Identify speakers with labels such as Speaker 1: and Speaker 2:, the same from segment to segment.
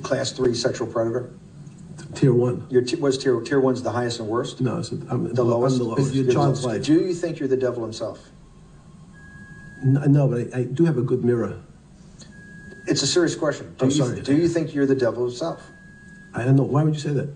Speaker 1: class 3 sexual predator?
Speaker 2: Tier 1.
Speaker 1: Was tier 1's the highest and worst?
Speaker 2: No,
Speaker 1: I'm the lowest.
Speaker 2: It's your child's life.
Speaker 1: Do you think you're the devil himself?
Speaker 2: No, but I do have a good mirror.
Speaker 1: It's a serious question.
Speaker 2: Sorry.
Speaker 1: Do you think you're the devil himself?
Speaker 2: I don't know. Why would you say that?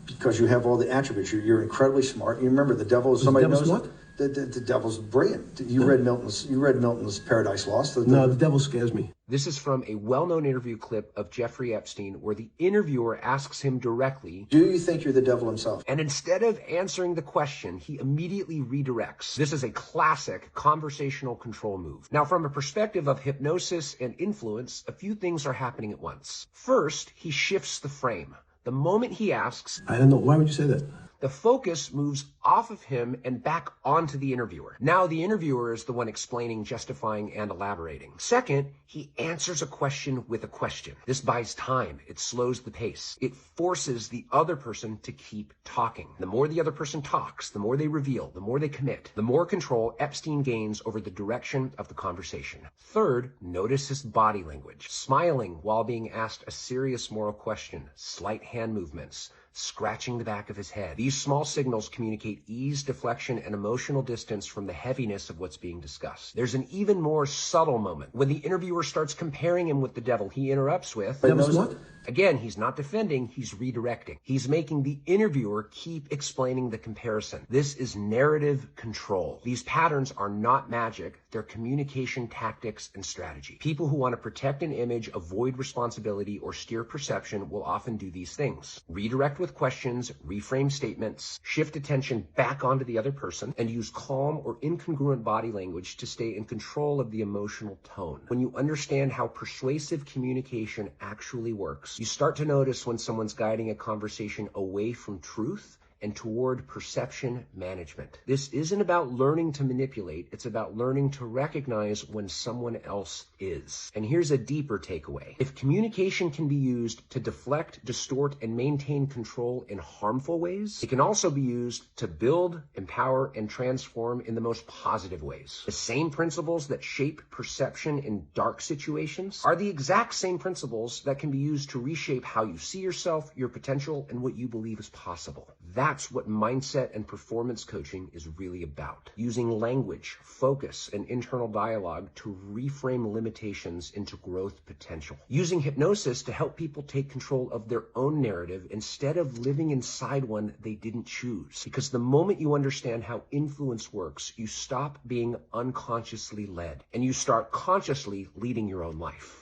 Speaker 1: Because you have all the attributes. You're incredibly smart. You remember the devil is somebody knows.
Speaker 2: What?
Speaker 1: The devil's brilliant. You read Milton's Paradise Lost.
Speaker 2: No, the devil scares me.
Speaker 3: This is from a well-known interview clip of Jeffrey Epstein where the interviewer asks him directly,
Speaker 1: do you think you're the devil himself?
Speaker 3: And instead of answering the question, he immediately redirects. This is a classic conversational control move. Now, from a perspective of hypnosis and influence, a few things are happening at once. First, he shifts the frame. The moment he asks,
Speaker 2: I don't know. Why would you say that?
Speaker 3: The focus moves off of him and back onto the interviewer. Now the interviewer is the one explaining, justifying, and elaborating. Second, he answers a question with a question. This buys time. It slows the pace. It forces the other person to keep talking. The more the other person talks, the more they reveal, the more they commit, the more control Epstein gains over the direction of the conversation. Third, notice his body language. Smiling while being asked a serious moral question, slight hand movements, scratching the back of his head. These small signals communicate ease, deflection, and emotional distance from the heaviness of what's being discussed. There's an even more subtle moment. When the interviewer starts comparing him with the devil, he interrupts with,
Speaker 2: Devil's what?
Speaker 3: Again, he's not defending, he's redirecting. He's making the interviewer keep explaining the comparison. This is narrative control. These patterns are not magic, they're communication tactics and strategy. People who want to protect an image, avoid responsibility, or steer perception will often do these things. Redirect with questions, reframe statements, shift attention back onto the other person, and use calm or incongruent body language to stay in control of the emotional tone. When you understand how persuasive communication actually works, you start to notice when someone's guiding a conversation away from truth and toward perception management. This isn't about learning to manipulate, it's about learning to recognize when someone else is. And here's a deeper takeaway. If communication can be used to deflect, distort, and maintain control in harmful ways, it can also be used to build, empower, and transform in the most positive ways. The same principles that shape perception in dark situations are the exact same principles that can be used to reshape how you see yourself, your potential, and what you believe is possible. That's what mindset and performance coaching is really about. Using language, focus, and internal dialogue to reframe limitations into growth potential. Using hypnosis to help people take control of their own narrative instead of living inside one they didn't choose. Because the moment you understand how influence works, you stop being unconsciously led and you start consciously leading your own life.